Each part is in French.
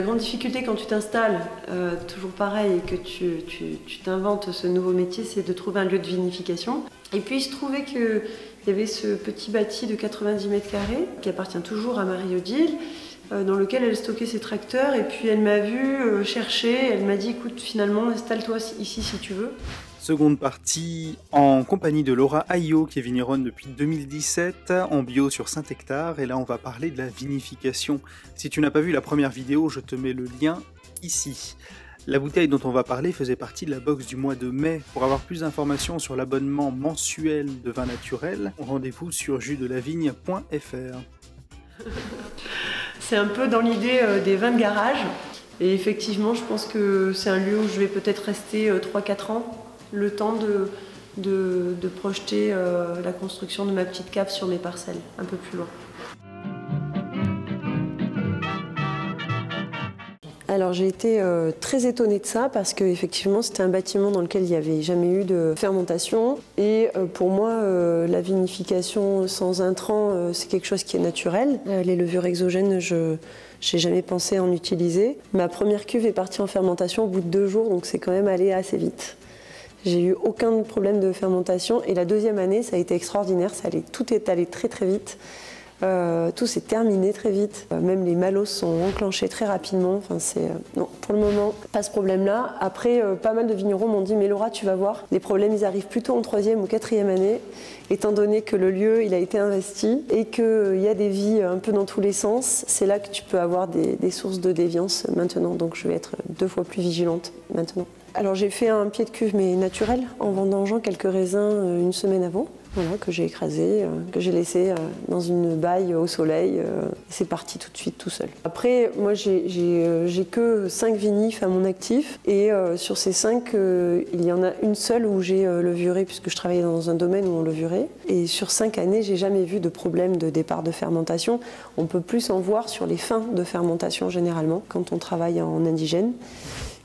La grande difficulté quand tu t'installes, toujours pareil, et que tu t'inventes ce nouveau métier, c'est de trouver un lieu de vinification. Et puis il se trouvait qu'il y avait ce petit bâti de 90 mètres carrés qui appartient toujours à Marie-Odile, dans lequel elle stockait ses tracteurs. Et puis elle m'a vu chercher, elle m'a dit écoute, finalement installe-toi ici si tu veux. Seconde partie en compagnie de Laura Aillot qui est vigneronne depuis 2017 en bio sur 5 hectares et là on va parler de la vinification. Si tu n'as pas vu la première vidéo, je te mets le lien ici. La bouteille dont on va parler faisait partie de la box du mois de mai. Pour avoir plus d'informations sur l'abonnement mensuel de vin naturel, rendez-vous sur jusdelavigne.fr. C'est un peu dans l'idée des vins de garage et effectivement je pense que c'est un lieu où je vais peut-être rester 3-4 ans. Le temps de projeter la construction de ma petite cave sur mes parcelles, un peu plus loin. Alors j'ai été très étonnée de ça parce qu'effectivement c'était un bâtiment dans lequel il n'y avait jamais eu de fermentation et pour moi la vinification sans intrants c'est quelque chose qui est naturel. Les levures exogènes je n'ai jamais pensé en utiliser. Ma première cuve est partie en fermentation au bout de 2 jours donc c'est quand même allé assez vite. J'ai eu aucun problème de fermentation et la deuxième année ça a été extraordinaire, tout est allé très très vite. Tout s'est terminé très vite, même les malos sont enclenchés très rapidement. Enfin, non, pour le moment, pas ce problème-là. Après, pas mal de vignerons m'ont dit « mais Laura, tu vas voir, les problèmes ils arrivent plutôt en 3e ou 4e année, étant donné que le lieu il a été investi et qu'il y a des vies un peu dans tous les sens, c'est là que tu peux avoir des sources de déviance maintenant. Donc je vais être 2 fois plus vigilante maintenant. » Alors j'ai fait un pied de cuve mais naturel en vendangeant quelques raisins une semaine avant. Voilà, que j'ai écrasé, que j'ai laissé dans une baille au soleil. C'est parti tout de suite, tout seul. Après, moi, j'ai que 5 vinifs à mon actif. Et sur ces 5, il y en a une seule où j'ai levuré, puisque je travaillais dans un domaine où on levurait. Et sur 5 années, j'ai jamais vu de problème de départ de fermentation. On peut plus en voir sur les fins de fermentation, généralement, quand on travaille en indigène.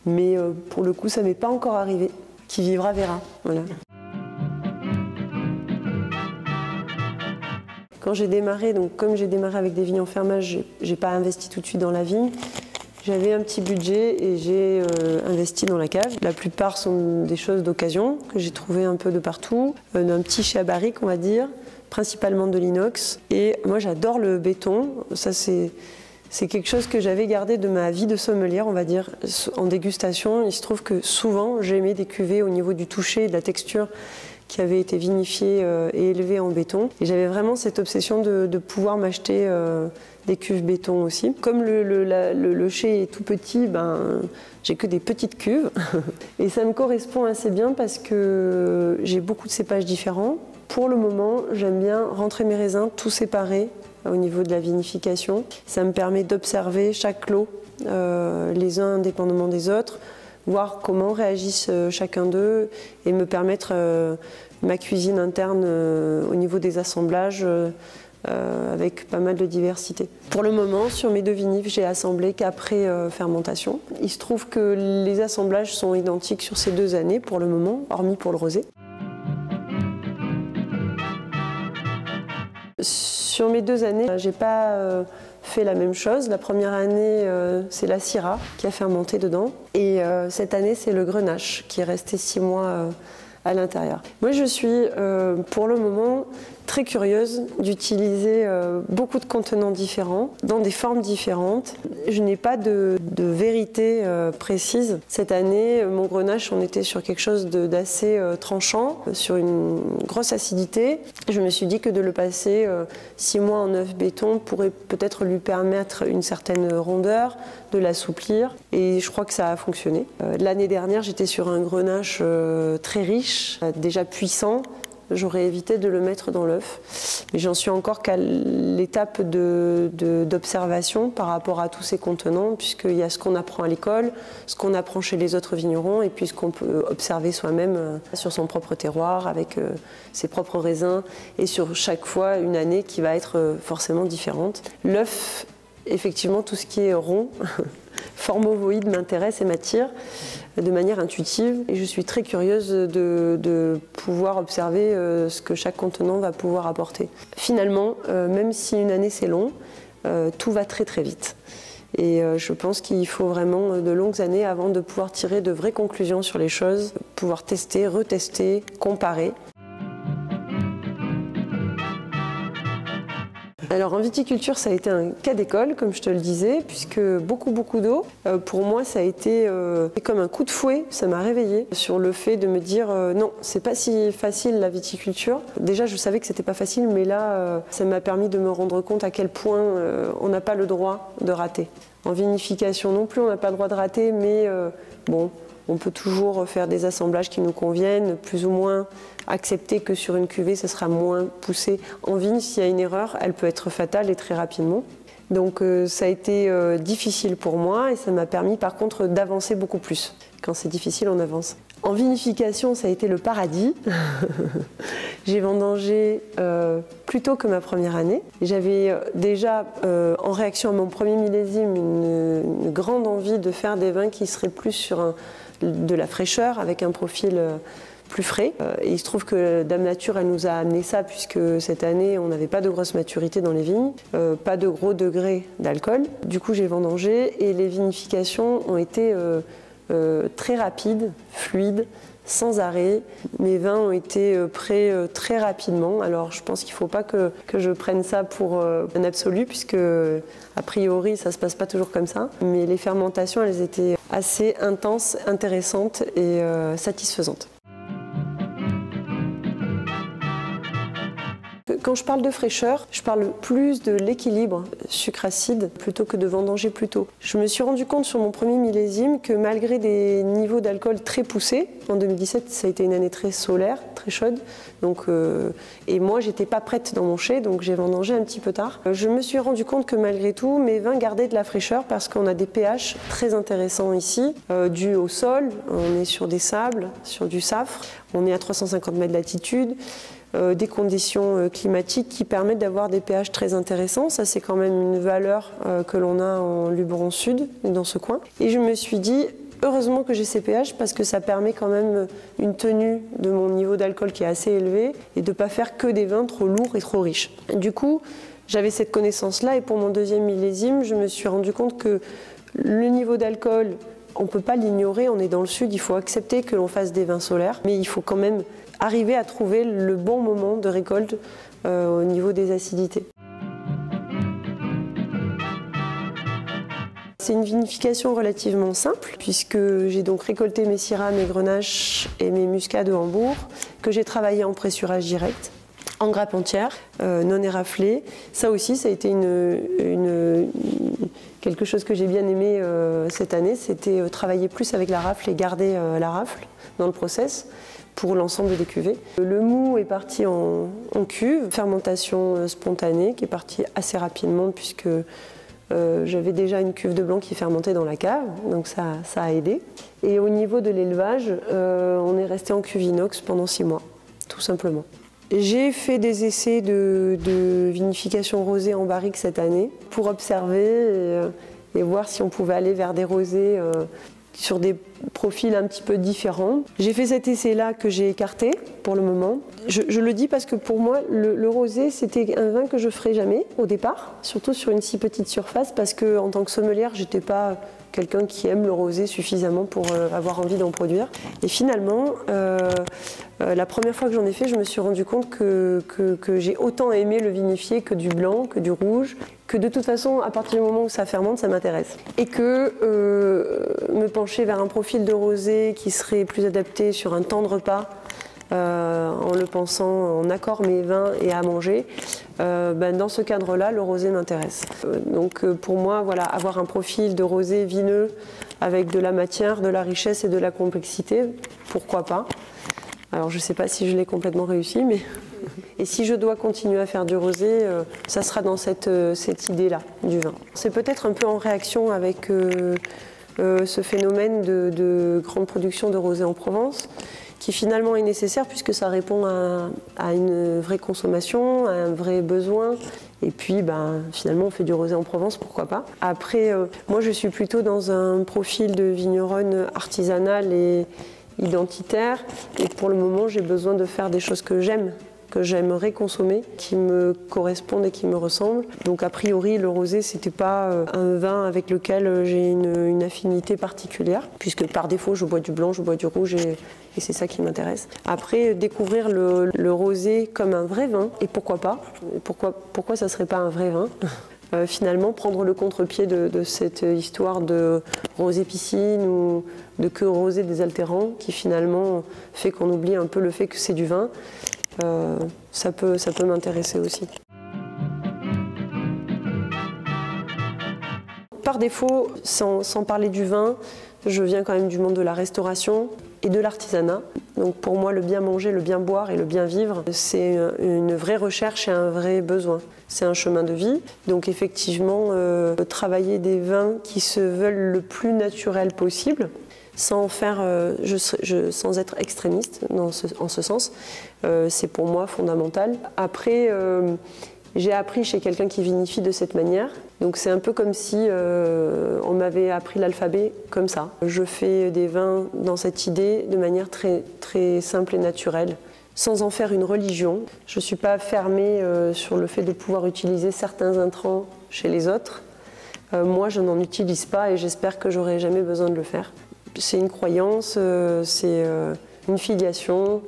Mais pour le coup, ça m'est pas encore arrivé. Qui vivra verra. Voilà. Quand j'ai démarré, donc comme j'ai démarré avec des vignes en fermage, j'ai pas investi tout de suite dans la vigne. J'avais un petit budget et j'ai investi dans la cave. La plupart sont des choses d'occasion que j'ai trouvées un peu de partout. Un petit chez à barrique, on va dire, principalement de l'inox. Et moi, j'adore le béton. Ça, c'est quelque chose que j'avais gardé de ma vie de sommelière, on va dire, en dégustation. Il se trouve que souvent, j'aimais des cuvées au niveau du toucher et de la texture qui avait été vinifié et élevé en béton. Et j'avais vraiment cette obsession de pouvoir m'acheter des cuves béton aussi. Comme le chai est tout petit, j'ai que des petites cuves. Et ça me correspond assez bien parce que j'ai beaucoup de cépages différents. Pour le moment, j'aime bien rentrer mes raisins tout séparés au niveau de la vinification. Ça me permet d'observer chaque lot, les uns indépendamment des autres, voir comment réagissent chacun d'eux et me permettre ma cuisine interne au niveau des assemblages avec pas mal de diversité. Pour le moment, sur mes 2 vinifs, j'ai assemblé qu'après fermentation. Il se trouve que les assemblages sont identiques sur ces 2 années pour le moment, hormis pour le rosé. Sur mes 2 années, j'ai pas fait la même chose. La première année, c'est la Syrah qui a fermenté dedans. Et cette année, c'est le Grenache qui est resté 6 mois à l'intérieur. Moi, je suis pour le moment très curieuse d'utiliser beaucoup de contenants différents, dans des formes différentes. Je n'ai pas de vérité précise. Cette année, mon Grenache, on était sur quelque chose d'assez tranchant, sur une grosse acidité. Je me suis dit que de le passer 6 mois en œuf béton pourrait peut-être lui permettre une certaine rondeur, de l'assouplir. Et je crois que ça a fonctionné. L'année dernière, j'étais sur un Grenache très riche, déjà puissant. J'aurais évité de le mettre dans l'œuf. Mais j'en suis encore qu'à l'étape d'observation par rapport à tous ces contenants, puisqu'il y a ce qu'on apprend à l'école, ce qu'on apprend chez les autres vignerons, et puis ce qu'on peut observer soi-même sur son propre terroir, avec ses propres raisins, et sur chaque fois une année qui va être forcément différente. L'œuf, effectivement, tout ce qui est rond, forme ovoïde m'intéresse et m'attire de manière intuitive. Et je suis très curieuse de pouvoir observer ce que chaque contenant va pouvoir apporter. Finalement, même si une année c'est long, tout va très très vite. Et je pense qu'il faut vraiment de longues années avant de pouvoir tirer de vraies conclusions sur les choses, pouvoir tester, retester, comparer. Alors en viticulture, ça a été un cas d'école, comme je te le disais, puisque beaucoup d'eau. Pour moi, ça a été comme un coup de fouet, ça m'a réveillée sur le fait de me dire non, c'est pas si facile la viticulture. Déjà, je savais que c'était pas facile, mais là, ça m'a permis de me rendre compte à quel point on n'a pas le droit de rater. En vinification non plus, on n'a pas le droit de rater, mais bon, on peut toujours faire des assemblages qui nous conviennent, plus ou moins accepter que sur une cuvée, ça sera moins poussé. En vigne, s'il y a une erreur, elle peut être fatale et très rapidement. Donc ça a été difficile pour moi et ça m'a permis par contre d'avancer beaucoup plus. Quand c'est difficile, on avance. En vinification, ça a été le paradis. J'ai vendangé plus tôt que ma première année. J'avais déjà, en réaction à mon premier millésime, une grande envie de faire des vins qui seraient plus sur de la fraîcheur, avec un profil plus frais. Et il se trouve que Dame Nature, elle nous a amené ça, puisque cette année, on n'avait pas de grosse maturité dans les vignes, pas de gros degrés d'alcool. Du coup, j'ai vendangé et les vinifications ont été très rapides, fluides, sans arrêt. Mes vins ont été prêts très rapidement. Alors je pense qu'il ne faut pas que je prenne ça pour un absolu, puisque a priori ça ne se passe pas toujours comme ça. Mais les fermentations, elles étaient assez intenses, intéressantes et satisfaisantes. Quand je parle de fraîcheur, je parle plus de l'équilibre sucre-acide plutôt que de vendanger plus tôt. Je me suis rendu compte sur mon premier millésime que malgré des niveaux d'alcool très poussés, en 2017 ça a été une année très solaire, très chaude, donc, et moi j'étais pas prête dans mon chai, donc j'ai vendangé un petit peu tard. Je me suis rendu compte que malgré tout, mes vins gardaient de la fraîcheur parce qu'on a des pH très intéressants ici, dus au sol, on est sur des sables, sur du safre, on est à 350 mètres d'altitude. Des conditions climatiques qui permettent d'avoir des pH très intéressants. Ça, c'est quand même une valeur que l'on a en Luberon Sud, dans ce coin. Et je me suis dit, heureusement que j'ai ces pH parce que ça permet quand même une tenue de mon niveau d'alcool qui est assez élevé et de ne pas faire que des vins trop lourds et trop riches. Du coup, j'avais cette connaissance-là et pour mon deuxième millésime, je me suis rendu compte que le niveau d'alcool, on ne peut pas l'ignorer, on est dans le sud, il faut accepter que l'on fasse des vins solaires, mais il faut quand même arriver à trouver le bon moment de récolte au niveau des acidités. C'est une vinification relativement simple puisque j'ai donc récolté mes syrahs, mes grenaches et mes muscats de Hambourg que j'ai travaillé en pressurage direct, en grappe entière, non éraflée. Ça aussi, ça a été quelque chose que j'ai bien aimé cette année, c'était travailler plus avec la rafle et garder la rafle dans le process pour l'ensemble des cuvées. Le mou est parti en cuve, fermentation spontanée qui est partie assez rapidement puisque j'avais déjà une cuve de blanc qui fermentait dans la cave, donc ça a aidé. Et au niveau de l'élevage, on est resté en cuve inox pendant 6 mois, tout simplement. J'ai fait des essais de vinification rosée en barrique cette année pour observer et voir si on pouvait aller vers des rosés sur des profils un petit peu différents. J'ai fait cet essai-là que j'ai écarté pour le moment. Je le dis parce que pour moi, le rosé, c'était un vin que je ne ferais jamais au départ, surtout sur une si petite surface, parce qu'en tant que sommelière, je n'étais pas quelqu'un qui aime le rosé suffisamment pour avoir envie d'en produire. Et finalement, la première fois que j'en ai fait, je me suis rendu compte que j'ai autant aimé le vinifier que du blanc, que du rouge, que de toute façon, à partir du moment où ça fermente, ça m'intéresse. Et que me pencher vers un profil de rosé qui serait plus adapté sur un temps de repas, en le pensant en accord mes vins et à manger, dans ce cadre-là, le rosé m'intéresse. Donc pour moi, voilà, avoir un profil de rosé vineux avec de la matière, de la richesse et de la complexité, pourquoi pas. Alors je ne sais pas si je l'ai complètement réussi, mais... Et si je dois continuer à faire du rosé, ça sera dans cette idée-là du vin. C'est peut-être un peu en réaction avec ce phénomène de grande production de rosé en Provence, qui finalement est nécessaire puisque ça répond à une vraie consommation, à un vrai besoin. Et puis finalement on fait du rosé en Provence, pourquoi pas. Après, moi je suis plutôt dans un profil de vigneronne artisanale et identitaire. Et pour le moment j'ai besoin de faire des choses que j'aime. que j'aimerais consommer, qui me correspondent et qui me ressemblent. Donc a priori, le rosé, c'était pas un vin avec lequel j'ai une affinité particulière, puisque par défaut, je bois du blanc, je bois du rouge et c'est ça qui m'intéresse. Après, découvrir le rosé comme un vrai vin, et pourquoi pas? Pourquoi ça serait pas un vrai vin? Finalement, prendre le contre-pied de cette histoire de rosé piscine ou de que rosé désaltérant, qui finalement fait qu'on oublie un peu le fait que c'est du vin, ça peut m'intéresser aussi. Par défaut, sans parler du vin, je viens quand même du monde de la restauration et de l'artisanat. Donc pour moi, le bien manger, le bien boire et le bien vivre, c'est une vraie recherche et un vrai besoin. C'est un chemin de vie. Donc effectivement, travailler des vins qui se veulent le plus naturel possible, sans faire, sans être extrémiste en ce sens, c'est pour moi fondamental. Après, j'ai appris chez quelqu'un qui vinifie de cette manière. Donc c'est un peu comme si on m'avait appris l'alphabet comme ça. Je fais des vins dans cette idée de manière très, très simple et naturelle, sans en faire une religion. Je ne suis pas fermée sur le fait de pouvoir utiliser certains intrants chez les autres. Moi, je n'en utilise pas et j'espère que j'aurai jamais besoin de le faire. C'est une croyance, c'est une filiation,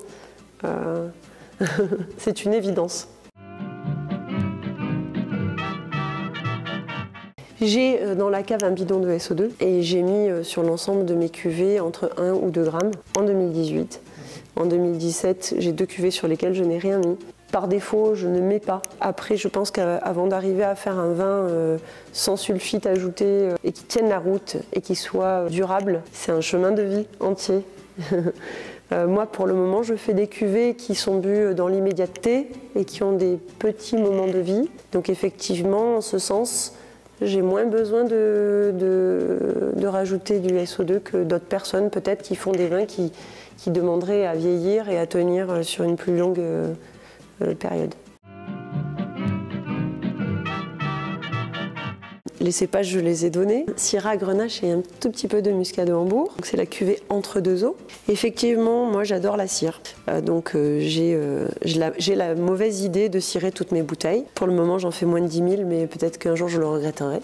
c'est une évidence. J'ai dans la cave un bidon de SO2 et j'ai mis sur l'ensemble de mes cuvées entre 1 ou 2 grammes en 2018. En 2017, j'ai 2 cuvées sur lesquelles je n'ai rien mis. Par défaut, je ne mets pas. Après, je pense qu'avant d'arriver à faire un vin sans sulfite ajouté et qui tienne la route et qui soit durable, c'est un chemin de vie entier. Moi, pour le moment, je fais des cuvées qui sont bues dans l'immédiateté et qui ont des petits moments de vie. Donc effectivement, en ce sens, j'ai moins besoin de rajouter du SO2 que d'autres personnes peut-être qui font des vins qui demanderaient à vieillir et à tenir sur une plus longue période. Les cépages, je les ai donnés. Syrah, Grenache et un tout petit peu de muscat de Hambourg. C'est la cuvée entre deux eaux. Effectivement, moi j'adore la cire. Donc j'ai la mauvaise idée de cirer toutes mes bouteilles. Pour le moment, j'en fais moins de 10 000, mais peut-être qu'un jour je le regretterai.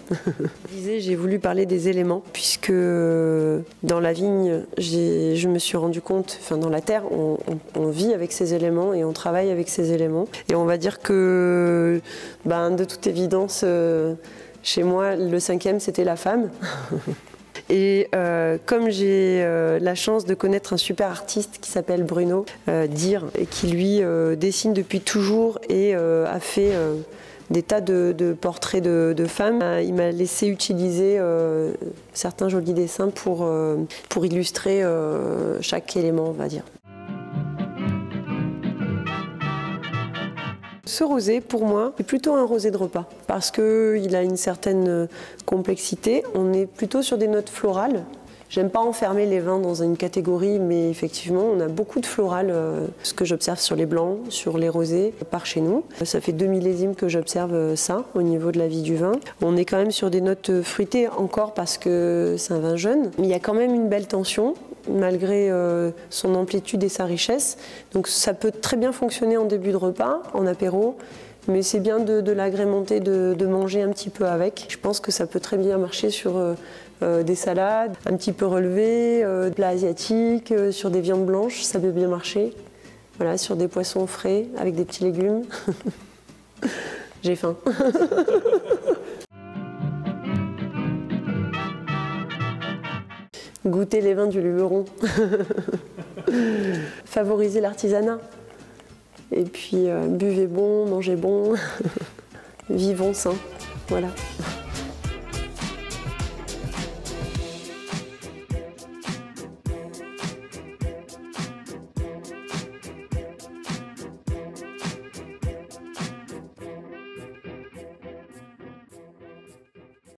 J'ai voulu parler des éléments, puisque dans la vigne, je me suis rendu compte, enfin dans la terre, on vit avec ces éléments et on travaille avec ces éléments. Et on va dire que, de toute évidence, chez moi, le 5e, c'était la femme. Et comme j'ai la chance de connaître un super artiste qui s'appelle Bruno Dir, et qui lui dessine depuis toujours et a fait des tas de portraits de femmes, il m'a laissé utiliser certains jolis dessins pour illustrer chaque élément, on va dire. Ce rosé, pour moi, est plutôt un rosé de repas parce qu'il a une certaine complexité. On est plutôt sur des notes florales. J'aime pas enfermer les vins dans une catégorie, mais effectivement, on a beaucoup de floral, ce que j'observe sur les blancs, sur les rosés, par chez nous. Ça fait 2 millésimes que j'observe ça au niveau de la vie du vin. On est quand même sur des notes fruitées encore parce que c'est un vin jeune, mais il y a quand même une belle tension, malgré son amplitude et sa richesse. Donc ça peut très bien fonctionner en début de repas, en apéro, mais c'est bien de l'agrémenter, de manger un petit peu avec. Je pense que ça peut très bien marcher sur des salades, un petit peu relevées, des plats asiatiques, sur des viandes blanches, ça peut bien marcher. Voilà, sur des poissons frais avec des petits légumes. J'ai faim. Goûter les vins du Luberon. Favoriser l'artisanat. Et puis buvez bon, mangez bon, vivons sain. Voilà.